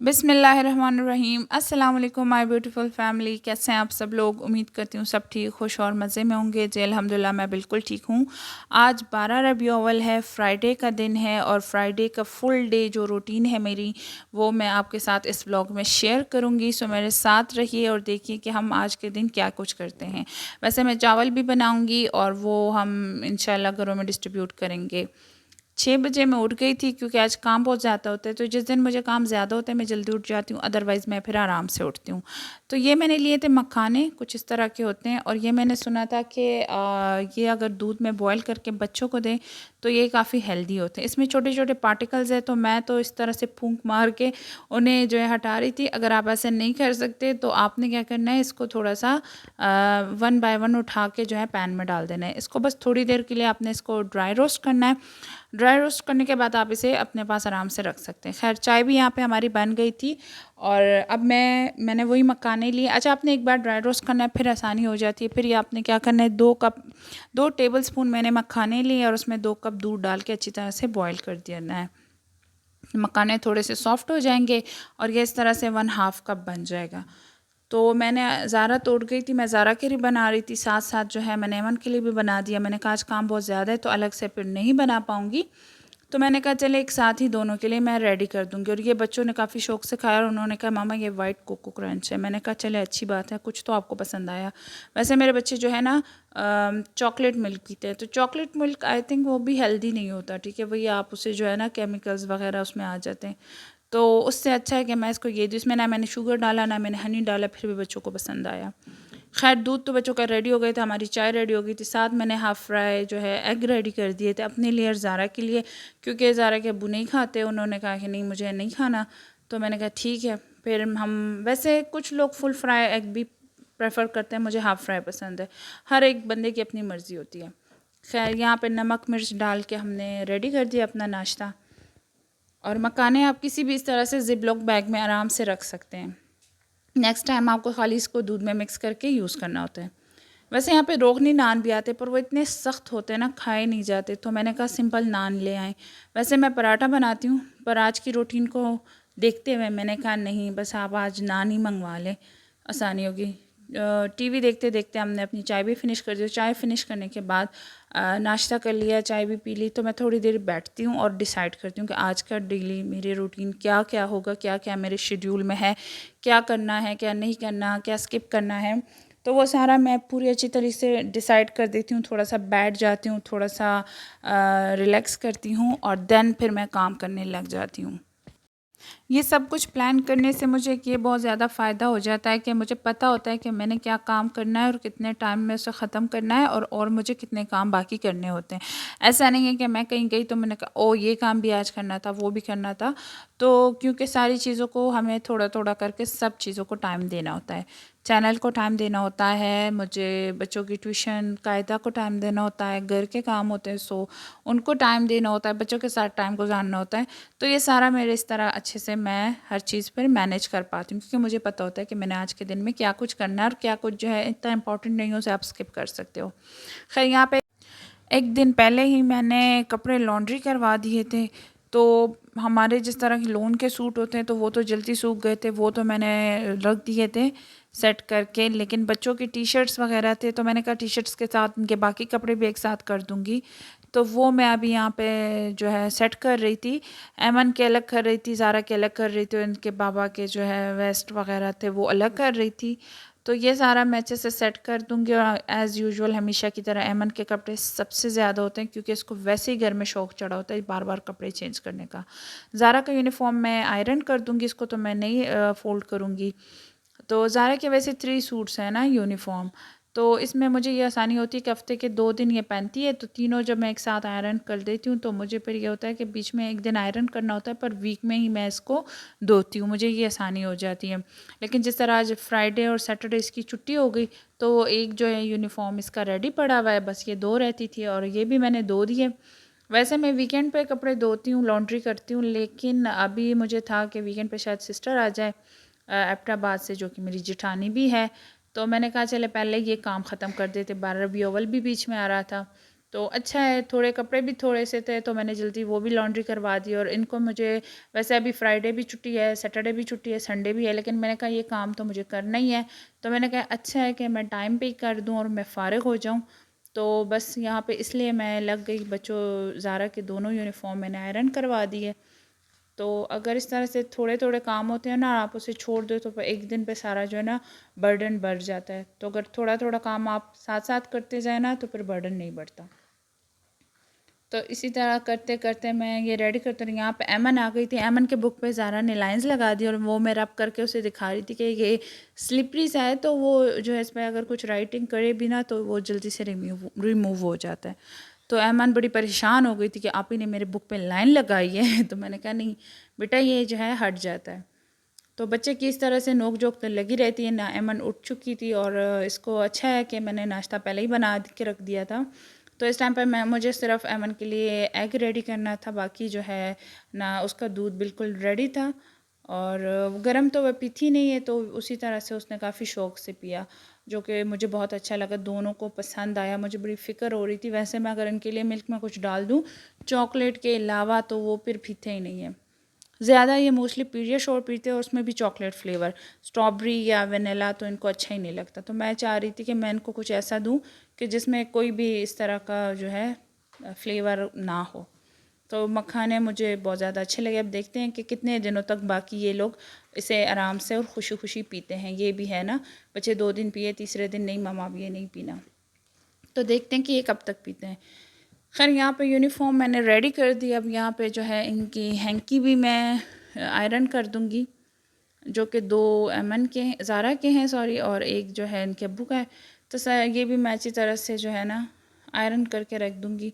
बिस्मिल्लाहिर्रहमानिर्रहीम। अस्सलाम वालेकुम माय ब्यूटीफुल फैमिली। कैसे हैं आप सब लोग? उम्मीद करती हूँ सब ठीक, खुश और मज़े में होंगे। जी अल्हम्दुलिल्लाह मैं बिल्कुल ठीक हूँ। आज 12 रबीउल अव्वल है, फ्राइडे का दिन है और फ्राइडे का फुल डे जो रूटीन है मेरी, वो मैं आपके साथ इस व्लॉग में शेयर करूँगी। सो मेरे साथ रहिए और देखिए कि हम आज के दिन क्या कुछ करते हैं। वैसे मैं चावल भी बनाऊँगी और वो हम इंशाल्लाह घरों में डिस्ट्रीब्यूट करेंगे। 6 बजे मैं उठ गई थी क्योंकि आज काम बहुत ज़्यादा होता है, तो जिस दिन मुझे काम ज़्यादा होता है मैं जल्दी उठ जाती हूँ, अदरवाइज़ मैं फिर आराम से उठती हूँ। तो ये मैंने लिए थे मखाने, कुछ इस तरह के होते हैं और ये मैंने सुना था कि ये अगर दूध में बॉयल करके बच्चों को दें तो ये काफ़ी हेल्दी होते हैं। इसमें छोटे-छोटे पार्टिकल्स हैं, तो मैं तो इस तरह से फूँक मार के उन्हें जो है हटा रही थी। अगर आप ऐसे नहीं कर सकते तो आपने क्या करना है, इसको थोड़ा-सा 1 बाय 1 उठा के जो है पैन में डाल देना है। इसको बस थोड़ी देर के लिए आपने इसको ड्राई रोस्ट करना है। ड्राई रोस्ट करने के बाद आप इसे अपने पास आराम से रख सकते हैं। खैर चाय भी यहाँ पे हमारी बन गई थी और अब मैंने वही मखाने लिए। अच्छा, आपने एक बार ड्राई रोस्ट करना है फिर आसानी हो जाती है। फिर ये आपने क्या करना है, 2 टेबलस्पून मैंने मखाने लिए और उसमें 2 कप दूध डाल के अच्छी तरह से बॉयल कर देना है। मखाने थोड़े से सॉफ्ट हो जाएंगे और ये इस तरह से 1/2 कप बन जाएगा। तो मैंने ज़ारा तोड़ गई थी, मैं ज़ारा के लिए बना रही थी, साथ साथ जो है मैंने ऐमन के लिए भी बना दिया। मैंने कहा आज काम बहुत ज़्यादा है तो अलग से फिर नहीं बना पाऊँगी, तो मैंने कहा चले एक साथ ही दोनों के लिए मैं रेडी कर दूँगी। और ये बच्चों ने काफ़ी शौक़ से खाया और उन्होंने कहा मामा ये वाइट कोको क्रंच है। मैंने कहा चले अच्छी बात है, कुछ तो आपको पसंद आया। वैसे मेरे बच्चे जो है ना चॉकलेट मिल्क पीते हैं, तो चॉकलेट मिल्क आई थिंक वो भी हेल्दी नहीं होता, ठीक है भई, आप उसे जो है ना केमिकल्स वगैरह उसमें आ जाते हैं, तो उससे अच्छा है कि मैं इसको ये दूँ। इसमें ना मैंने शुगर डाला ना मैंने हनी डाला, फिर भी बच्चों को पसंद आया। खैर दूध तो बच्चों का रेडी हो गया था, हमारी चाय रेडी हो गई थी, साथ मैंने हाफ़ फ्राई जो है एग रेडी कर दिए थे अपने लिए और ज़ारा के लिए, क्योंकि ज़ारा के अब्बू नहीं खाते, उन्होंने कहा कि नहीं मुझे नहीं खाना, तो मैंने कहा ठीक है। फिर हम वैसे कुछ लोग फुल फ्राई एग भी प्रेफर करते हैं, मुझे हाफ़ फ्राई पसंद है। हर एक बंदे की अपनी मर्ज़ी होती है। खैर यहाँ पे नमक मिर्च डाल के हमने रेडी कर दिया अपना नाश्ता। और मखाने आप किसी भी इस तरह से ज़िप-लॉक बैग में आराम से रख सकते हैं। नेक्स्ट टाइम आपको खाली इसको दूध में मिक्स करके यूज़ करना होता है। वैसे यहाँ पे रोगनी नान भी आते हैं पर वो इतने सख्त होते हैं ना, खाए नहीं जाते, तो मैंने कहा सिंपल नान ले आएँ। वैसे मैं पराठा बनाती हूँ पर आज की रूटीन को देखते हुए मैंने कहा नहीं, बस आप आज नान ही मंगवा लें, आसानी होगी। टीवी देखते देखते हमने अपनी चाय भी फ़िनिश कर दी। चाय फ़िनिश करने के बाद नाश्ता कर लिया, चाय भी पी ली, तो मैं थोड़ी देर बैठती हूँ और डिसाइड करती हूँ कि आज का डेली मेरी रूटीन क्या क्या होगा, क्या क्या मेरे शेड्यूल में है, क्या करना है, क्या नहीं करना, क्या स्किप करना है। तो वो सारा मैं पूरी अच्छी तरीके से डिसाइड कर देती हूँ, थोड़ा सा बैठ जाती हूँ, थोड़ा सा रिलैक्स करती हूँ और देन फिर मैं काम करने लग जाती हूँ। ये सब कुछ प्लान करने से मुझे ये बहुत ज़्यादा फ़ायदा हो जाता है कि मुझे पता होता है कि मैंने क्या काम करना है और कितने टाइम में उसे ख़त्म करना है और मुझे कितने काम बाकी करने होते हैं। ऐसा नहीं है कि मैं कहीं गई तो मैंने कहा ओह ये काम भी आज करना था, वो भी करना था। तो क्योंकि सारी चीज़ों को हमें थोड़ा-थोड़ा करके सब चीज़ों को टाइम देना होता है। चैनल को टाइम देना होता है, मुझे बच्चों की ट्यूशन कायदा को टाइम देना होता है, घर के काम होते हैं सो उनको टाइम देना होता है, बच्चों के साथ टाइम गुज़ारना होता है। तो ये सारा मेरे इस तरह अच्छे से मैं हर चीज़ पर मैनेज कर पाती हूँ, क्योंकि मुझे पता होता है कि मैंने आज के दिन में क्या कुछ करना है और क्या कुछ जो है इतना इम्पोर्टेंट नहीं हो उसे आप स्किप कर सकते हो। खैर यहाँ पे एक दिन पहले ही मैंने कपड़े लॉन्ड्री करवा दिए थे, तो हमारे जिस तरह के लोन के सूट होते हैं तो वो तो जल्दी सूख गए थे, वो तो मैंने रख दिए थे सेट करके। लेकिन बच्चों की टी शर्ट्स वगैरह थे तो मैंने कहा टी शर्ट्स के साथ उनके बाकी कपड़े भी एक साथ कर दूँगी, तो वो मैं अभी यहाँ पे जो है सेट कर रही थी। ऐमन के अलग कर रही थी, ज़ारा के अलग कर रही थी, उनके बाबा के जो है वेस्ट वगैरह थे वो अलग कर रही थी। तो ये सारा मैं अच्छे से सेट कर दूँगी और एज़ यूजुअल हमेशा की तरह ऐमन के कपड़े सबसे ज़्यादा होते हैं, क्योंकि इसको वैसे ही घर में शौक़ चढ़ा होता है बार बार कपड़े चेंज करने का। ज़ारा का यूनिफ़ॉर्म मैं आयरन कर दूँगी, इसको तो मैं नहीं फ़ोल्ड करूँगी। तो ज़ारा के वैसे 3 सूट्स हैं ना यूनिफ़ॉर्म, तो इसमें मुझे ये आसानी होती है कि हफ़्ते के 2 दिन ये पहनती है, तो तीनों जब मैं एक साथ आयरन कर देती हूँ तो मुझे फिर ये होता है कि बीच में एक दिन आयरन करना होता है, पर वीक में ही मैं इसको धोती हूँ, मुझे ये आसानी हो जाती है। लेकिन जिस तरह आज फ्राइडे और सैटरडे इसकी छुट्टी हो गई, तो एक जो है यूनिफ़ॉर्म इसका रेडी पड़ा हुआ है, बस ये 2 रहती थी और ये भी मैंने धो दिए। वैसे मैं वीकेंड पे कपड़े धोती हूँ, लॉन्ड्री करती हूँ, लेकिन अभी मुझे था कि वीकेंड पे शायद सिस्टर आ जाए एबटाबाद से, जो कि मेरी जेठानी भी है, तो मैंने कहा चले पहले ये काम ख़त्म कर देते। 12 रबीउल अव्वल भी बीच में आ रहा था, तो अच्छा है, थोड़े कपड़े भी थोड़े से थे तो मैंने जल्दी वो भी लॉन्ड्री करवा दी। और इनको मुझे वैसे अभी फ्राइडे भी छुट्टी है, सैटरडे भी छुट्टी है, संडे भी है, लेकिन मैंने कहा ये काम तो मुझे करना ही है। तो मैंने कहा अच्छा है कि मैं टाइम पे ही कर दूँ और मैं फ़ारिग हो जाऊँ। तो बस यहाँ पे इसलिए मैं लग गई। बच्चों ज़ारा के दोनों यूनिफ़ॉर्म मैंने आयरन करवा दी है। तो अगर इस तरह से थोड़े थोड़े काम होते हैं ना, आप उसे छोड़ दो तो एक दिन पे सारा जो है ना बर्डन बढ़ जाता है। तो अगर थोड़ा थोड़ा काम आप साथ साथ करते जाए ना तो फिर बर्डन नहीं बढ़ता। तो इसी तरह करते करते मैं ये रेडी करते रही। यहाँ पे एमन आ गई थी। एमन के बुक पे ज़ारा ने लाइंस लगा दी और वो मैं रब करके उसे दिखा रही थी कि ये स्लिपरी सा है, तो वो जो है इस पर अगर कुछ राइटिंग करे भी ना तो वो जल्दी से रिमूव हो जाता है। तो एमन बड़ी परेशान हो गई थी कि आप ही ने मेरे बुक पे लाइन लगाई है। तो मैंने कहा नहीं बेटा, ये जो है हट जाता है। तो बच्चे की इस तरह से नोक जोक तो लगी रहती है ना। एमन उठ चुकी थी और इसको अच्छा है कि मैंने नाश्ता पहले ही बना के रख दिया था। तो इस टाइम पर मुझे सिर्फ एमन के लिए एग रेडी करना था, बाकी जो है ना उसका दूध बिल्कुल रेडी था। और गरम तो वह पीती नहीं है, तो उसी तरह से उसने काफ़ी शौक़ से पिया, जो कि मुझे बहुत अच्छा लगा। दोनों को पसंद आया। मुझे बड़ी फ़िक्र हो रही थी वैसे मैं अगर इनके लिए मिल्क में कुछ डाल दूँ चॉकलेट के अलावा तो वो फिर पीते ही नहीं है। ज़्यादा ये मोस्टली पीडियाश्योर पीते हैं और उसमें भी चॉकलेट फ्लेवर, स्ट्रॉबेरी या वनीला तो इनको अच्छा ही नहीं लगता। तो मैं चाह रही थी कि मैं इनको कुछ ऐसा दूँ कि जिसमें कोई भी इस तरह का जो है फ्लेवर ना हो। तो मखाने मुझे बहुत ज़्यादा अच्छे लगे। अब देखते हैं कि कितने दिनों तक बाकी ये लोग इसे आराम से और खुशी खुशी पीते हैं। ये भी है ना, बच्चे 2 दिन पिए, तीसरे दिन नहीं मम्मा अब ये नहीं पीना। तो देखते हैं कि ये कब तक पीते हैं। खैर यहाँ पे यूनिफ़ॉर्म मैंने रेडी कर दी। अब यहाँ पे जो है इनकी हैंकी भी मैं आयरन कर दूँगी, जो कि 2 एमन के हैं, ज़ारा के हैं सॉरी, और एक जो है इनके अब्बू का है। तो ये भी मैं अच्छी तरह से जो है ना आयरन करके रख दूँगी।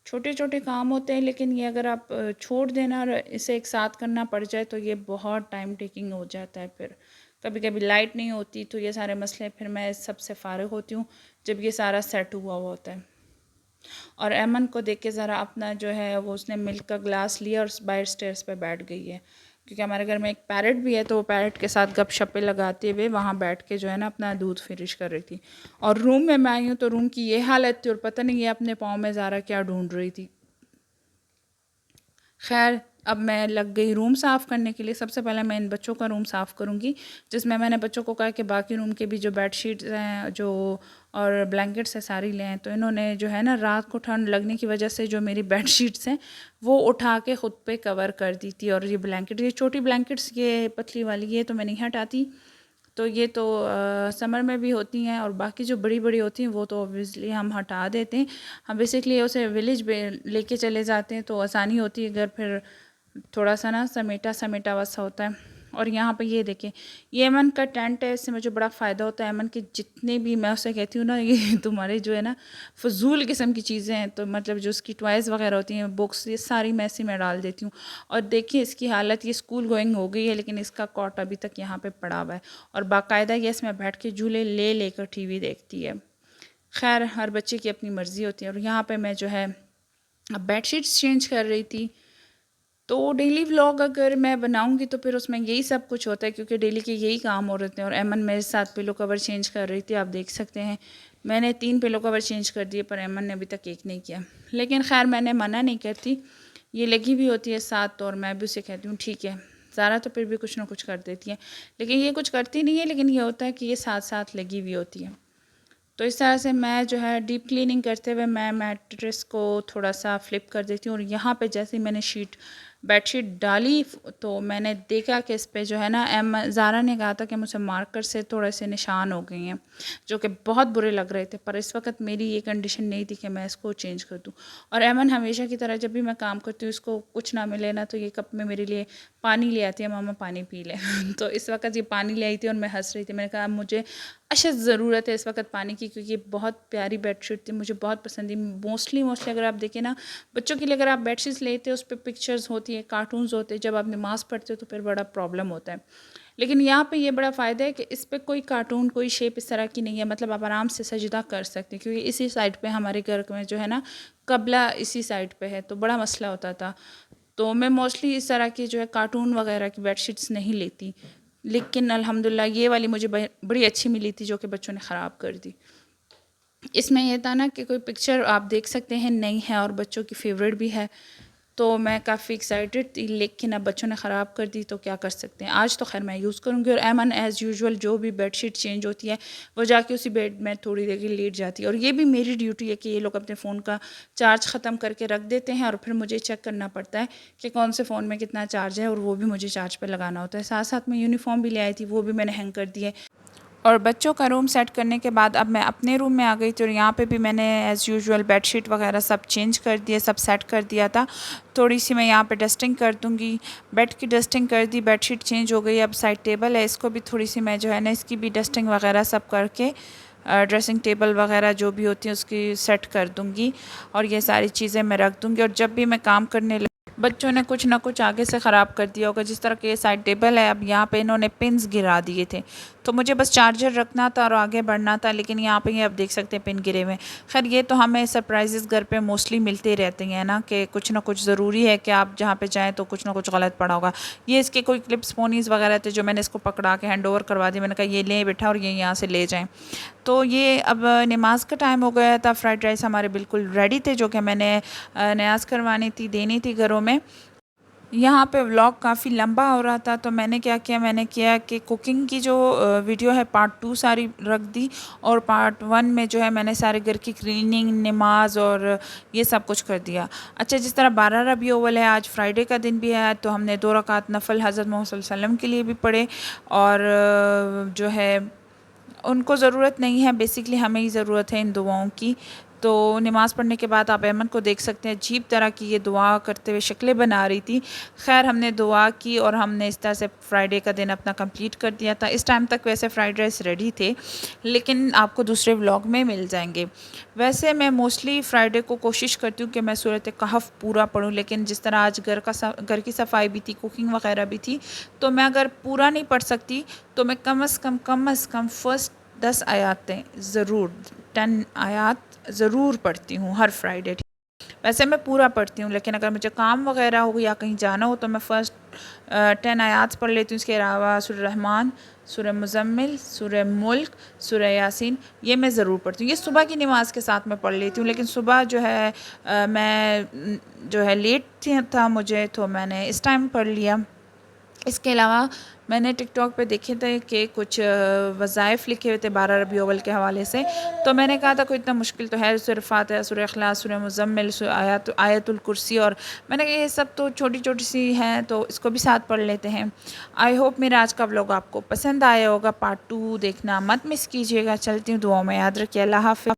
छोटे छोटे काम होते हैं, लेकिन ये अगर आप छोड़ देना और इसे एक साथ करना पड़ जाए तो ये बहुत टाइम टेकिंग हो जाता है। फिर कभी कभी लाइट नहीं होती तो ये सारे मसले फिर मैं इस सब से फ़ारिग होती हूँ जब ये सारा सेट हुआ होता है। और एमन को देख के ज़रा अपना जो है वो उसने मिल्क का ग्लास लिया और बाहर स्टेयर्स पे बैठ गई है, क्योंकि हमारे घर में एक पैरट भी है। तो वो पैरट के साथ गपशपे लगाते हुए वहाँ बैठ के जो है ना अपना दूध फिनिश कर रही थी। और रूम में मैं आई हूँ तो रूम की ये हालत थी और पता नहीं ये अपने पाँव में ज़ारा क्या ढूंढ रही थी। खैर अब मैं लग गई रूम साफ़ करने के लिए। सबसे पहले मैं इन बच्चों का रूम साफ़ करूँगी, जिसमें मैंने बच्चों को कहा कि बाकी रूम के भी जो बेडशीट्स हैं जो और ब्लैंकेट्स है सारी लें। तो इन्होंने जो है ना रात को ठंड लगने की वजह से जो मेरी बेडशीट्स हैं वो उठा के ख़ुद पे कवर कर दी थी। और ये ब्लैंकेट, ये छोटी ब्लैंकेट्स, ये पतली वाली, ये तो मैं नहीं हटाती। तो ये तो समर में भी होती हैं और बाकी जो बड़ी बड़ी होती हैं वो तो ऑब्वियसली हम हटा देते हैं। हम बेसिकली उसे विलेज लेके चले जाते हैं तो आसानी होती है, घर फिर थोड़ा सा ना समेटा समेटा वसा होता है। और यहाँ पे ये देखें, ये एमन का टेंट है, इससे मुझे बड़ा फ़ायदा होता है। एमन के जितने भी, मैं उसे कहती हूँ ना ये तुम्हारे जो है ना फजूल किस्म की चीज़ें हैं, तो मतलब जो उसकी टॉयज़ वगैरह होती हैं, बुक्स, ये सारी मैं इसी में डाल देती हूँ। और देखिए इसकी हालत, ये स्कूल गोइंग हो गई है लेकिन इसका कॉट अभी तक यहाँ पे पड़ा हुआ है और बाकायदा ये इसमें बैठ के झूले ले लेकर टीवी देखती है। खैर हर बच्चे की अपनी मर्ज़ी होती है। और यहाँ पे मैं जो है अब बेडशीट्स चेंज कर रही थी। तो डेली व्लॉग अगर मैं बनाऊंगी तो फिर उसमें यही सब कुछ होता है, क्योंकि डेली के यही काम हो रहे थे। और एमन मेरे साथ पिलो कवर चेंज कर रही थी, आप देख सकते हैं मैंने 3 पिलो कवर चेंज कर दिए पर एमन ने अभी तक एक नहीं किया। लेकिन खैर मैंने मना नहीं करती, ये लगी भी होती है साथ, और मैं भी उसे कहती हूँ ठीक है। ज़ारा तो फिर भी कुछ ना कुछ कर देती है, लेकिन ये कुछ करती नहीं है, लेकिन ये होता है कि ये साथ साथ लगी हुई होती है। तो इस तरह से मैं जो है डीप क्लीनिंग करते हुए मैं मैट्रेस को थोड़ा सा फ्लिप कर देती हूँ। और यहाँ पे जैसे ही मैंने बेडशीट डाली तो मैंने देखा कि इस पे जो है ना ज़ारा ने कहा था कि मुझसे मार्कर से थोड़े से निशान हो गए हैं, जो कि बहुत बुरे लग रहे थे। पर इस वक्त मेरी ये कंडीशन नहीं थी कि मैं इसको चेंज कर दूँ। और एमन हमेशा की तरह जब भी मैं काम करती हूँ इसको कुछ ना मिले ना तो ये कप में मेरे लिए पानी ले आती है, मामा पानी पी ले। तो इस वक्त ये पानी ले आई थी और मैं हंस रही थी। मैंने कहा मुझे अच्छा ज़रूरत है इस वक्त पानी की, क्योंकि ये बहुत प्यारी बेडशीट थी, मुझे बहुत पसंद थी। मोस्टली अगर आप देखें ना बच्चों के लिए अगर आप बेडशीट्स लेते हो उस पर पिक्चर्स होती है, कार्टून्स होते हैं, जब आप नमाज़ पढ़ते हो तो फिर बड़ा प्रॉब्लम होता है। लेकिन यहाँ पे ये बड़ा फ़ायदा है कि इस पर कोई कार्टून, कोई शेप इस तरह की नहीं है, मतलब आप आराम से सजदा कर सकते हैं, क्योंकि इसी साइड पे हमारे घर में जो है ना कबला इसी साइड पे है, तो बड़ा मसला होता था। तो मैं मोस्टली इस तरह की जो है कार्टून वगैरह की बेडशीट्स नहीं लेती, लेकिन अल्हम्दुलिल्लाह ये वाली मुझे बड़ी अच्छी मिली थी जो कि बच्चों ने ख़राब कर दी। इसमें ये था ना कि कोई पिक्चर आप देख सकते हैं नई है और बच्चों की फ़ेवरेट भी है, तो मैं काफ़ी एक्साइटेड थी, लेकिन अब बच्चों ने ख़राब कर दी तो क्या कर सकते हैं। आज तो ख़ैर मैं यूज़ करूँगी और ऐमन एज़ यूजुअल जो भी बेडशीट चेंज होती है वो जाके उसी बेड में थोड़ी देर के लिए लेट जाती है। और ये भी मेरी ड्यूटी है कि ये लोग अपने फ़ोन का चार्ज ख़त्म करके रख देते हैं और फिर मुझे चेक करना पड़ता है कि कौन से फ़ोन में कितना चार्ज है, और वो भी मुझे चार्ज पर लगाना होता है। साथ साथ में यूनिफ़ॉर्म भी ले आई थी, वो भी मैंने हैंग कर दी है। और बच्चों का रूम सेट करने के बाद अब मैं अपने रूम में आ गई थी और यहाँ पे भी मैंने एज़ यूजुअल बेडशीट वगैरह सब चेंज कर दिए, सब सेट कर दिया था। थोड़ी सी मैं यहाँ पे डस्टिंग कर दूँगी, बेड की डस्टिंग कर दी, बेडशीट चेंज हो गई। अब साइड टेबल है, इसको भी थोड़ी सी मैं जो है ना इसकी भी डस्टिंग वगैरह सब करके ड्रेसिंग टेबल वगैरह जो भी होती है उसकी सेट कर दूँगी और ये सारी चीज़ें मैं रख दूँगी। और जब भी मैं काम करने बच्चों ने कुछ ना कुछ आगे से ख़राब कर दिया होगा। जिस तरह के साइड टेबल है, अब यहाँ पे इन्होंने पिन्स गिरा दिए थे, तो मुझे बस चार्जर रखना था और आगे बढ़ना था, लेकिन यहाँ पे ये अब देख सकते हैं पिन गिरे हुए हैं। खैर ये तो हमें सरप्राइजेस घर पे मोस्टली मिलते ही रहते हैं ना, कि कुछ ना कुछ ज़रूरी है कि आप जहाँ पे जाएँ तो कुछ ना कुछ गलत पड़ा होगा। ये इसके कोई क्लिप्स पोनीज़ वगैरह थे जो मैंने इसको पकड़ा के हैंड ओवर करवा दिया। मैंने कहा ये लें बेटा और ये यहाँ से ले जाएँ। तो ये अब नमाज़ का टाइम हो गया था, फ्राइड राइस हमारे बिल्कुल रेडी थे जो कि मैंने न्याज़ करवानी थी, देनी थी घरों में। यहाँ पे व्लॉग काफ़ी लंबा हो रहा था, तो मैंने क्या किया, मैंने किया कि कुकिंग की जो वीडियो है पार्ट 2 सारी रख दी और पार्ट 1 में जो है मैंने सारे घर की क्लीनिंग, नमाज और ये सब कुछ कर दिया। अच्छा, जिस तरह 12 रबी अव्वल है, आज फ्राइडे का दिन भी है, तो हमने 2 रकात नफल हज़रत मोहम्मद सल्लल्लाहु अलैहि वसल्लम के लिए भी पढ़े। और जो है उनको ज़रूरत नहीं है, बेसिकली हमें ही ज़रूरत है इन दुआओं की। तो नमाज़ पढ़ने के बाद आप अहमद को देख सकते हैं, अजीब तरह की ये दुआ करते हुए शक्लें बना रही थी। खैर हमने दुआ की और हमने इस तरह से फ्राइडे का दिन अपना कंप्लीट कर दिया था। इस टाइम तक वैसे फ्राइड राइस रेडी थे, लेकिन आपको दूसरे व्लॉग में मिल जाएंगे। वैसे मैं मोस्टली फ्राइडे को कोशिश करती हूँ कि मैं सूरत कहफ पूरा पढूँ, लेकिन जिस तरह आज घर की सफाई भी थी, कुकिंग वगैरह भी थी, तो मैं अगर पूरा नहीं पढ़ सकती तो मैं कम अज़ कम फ़र्स्ट 10 आयातें ज़रूर, 10 आयात ज़रूर पढ़ती हूँ हर फ्राइडे। वैसे मैं पूरा पढ़ती हूँ, लेकिन अगर मुझे काम वगैरह हो या कहीं जाना हो तो मैं फ़र्स्ट 10 आयात पढ़ लेती हूँ। इसके अलावा सूरह रहमान, सूरह मुज़म्मिल, सूरह मुल्क, सूरह यासीन, ये मैं ज़रूर पढ़ती हूँ। ये सुबह की नमाज़ के साथ मैं पढ़ लेती हूँ, लेकिन सुबह जो है मैं जो है लेट था मुझे, तो मैंने इस टाइम पढ़ लिया। इसके अलावा मैंने टिकटॉक पे देखे थे कि कुछ वज़ाइफ़ लिखे हुए थे 12 रबी अव्वल के हवाले से, तो मैंने कहा था कोई इतना मुश्किल तो है, सूरह फातिहा, सूरह इखलास, सूरह मुज़म्मिल, आयतुल कुर्सी, और मैंने कहा ये सब तो छोटी छोटी सी हैं, तो इसको भी साथ पढ़ लेते हैं। आई होप मेरा आज का व्लॉग आपको पसंद आया होगा। पार्ट 2 देखना मत मिस कीजिएगा। चलती हूँ, दुआओं में याद रखिए। अल्लाह हाफ़िज़।